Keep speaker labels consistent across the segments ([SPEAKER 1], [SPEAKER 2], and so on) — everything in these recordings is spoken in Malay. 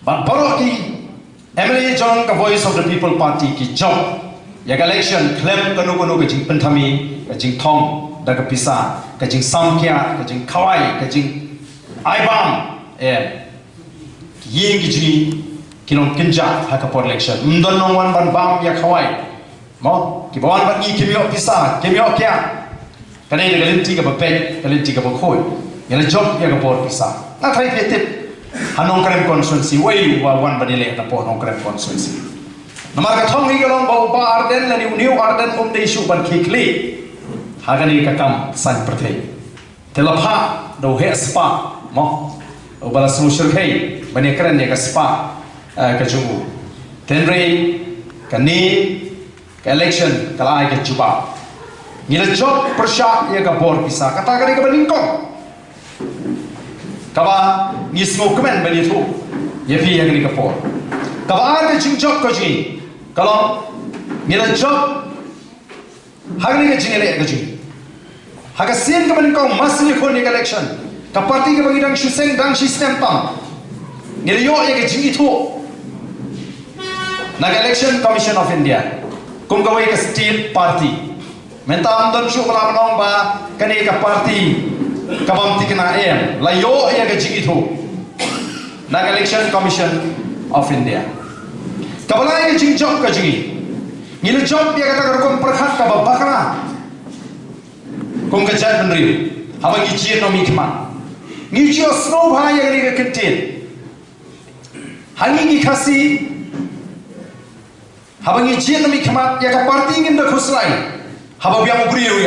[SPEAKER 1] But baru ki Emily John ka Voice of the People Party ki job ya election claim kanu ke jing pentami ke jing thong da ka pisa ke jing samkia ke jing khawai ke jing aibam yeng ki jini kilong kinja ha ka por election ndon nong wan ban bam ya khawai mo ki bawan ban ni kimyo pisa kimyo kya kanai de galinti ka bapek galinti ka bakhoi ya job ya ka por pisa na thai tip Hanong Krem constituency way wan badile na po Hanong Krem constituency. Namar ka thong hi galong ba Arden la new Arden de issue ban khikli. Hagani ka kam san prathe. Telapha do he spa mo. O bala solution hey bani kran ne ka spa ka jungu. Tenre ka ni ka election kala ai ka juba. Ngila job persya ya ka bor pisa kata kali ka balingkong. Kaba ni smoke man bani tu ye phi yang ni kapor kaba ar ke jingjok ko ji kalau ni la job hagni ke jingele ke ji haga sen ke bani ko mas ni ko ni election ka party ke bagi dang shuseng dang system tam ni yo ye ke jingi tu na election commission of India kum ka ke steel party menta amdan shu kala nong ba kani ka party kabam tikna la yo ya ke jigi thu na election commission of India kabalai ke jing job ka jigi ngil job dia kata kom perkhat ka babakna kom ka jat benri habang ijin no mikma ngi jo snow bha ya ni ke kentin hangi ki khasi habang ijin no mikma ya ka party ngin da khuslai habab yang ubri yo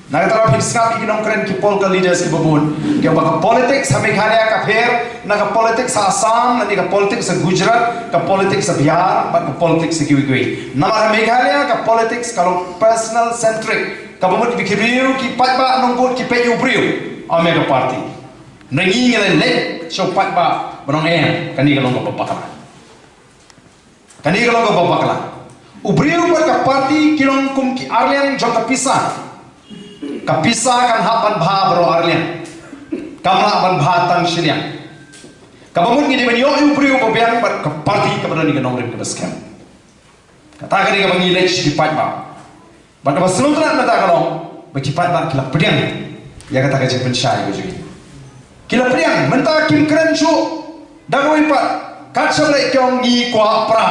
[SPEAKER 1] Nagatara फिस्का की नौकरन की पोल का लीडर्स की बबून क्या बका पॉलिटिक्स हमें खाने का फेर नगा पॉलिटिक्स आसाम नगा पॉलिटिक्स गुजरात का पॉलिटिक्स बिहार बका पॉलिटिक्स की कोई नमर मेघालय का पॉलिटिक्स का पर्सनल सेंट्रिक का बमुट बिखरियो की पटबा नंगोट की पे उब्रियो अमेगा पार्टी नगी ngale le so patba बनों kani ka longo babakala kani ka longo babakala ubriyo par ka party kilong kum ki arlian jo ka pisa kapisa kan hapan bha bro arlian kamla ban bha tang shilian kabamun ngidi ban yo ubriyo bo biang par ka party ka badani ka nongrim ka scam kata kani ka bangi lech ki patba ban ka baslutna na ta kalong ba ki patba kila pediang ya kata ka jipin shai go jigi kila pediang menta kim kren chu dagoi pa kat sabre kyong ni kwa pra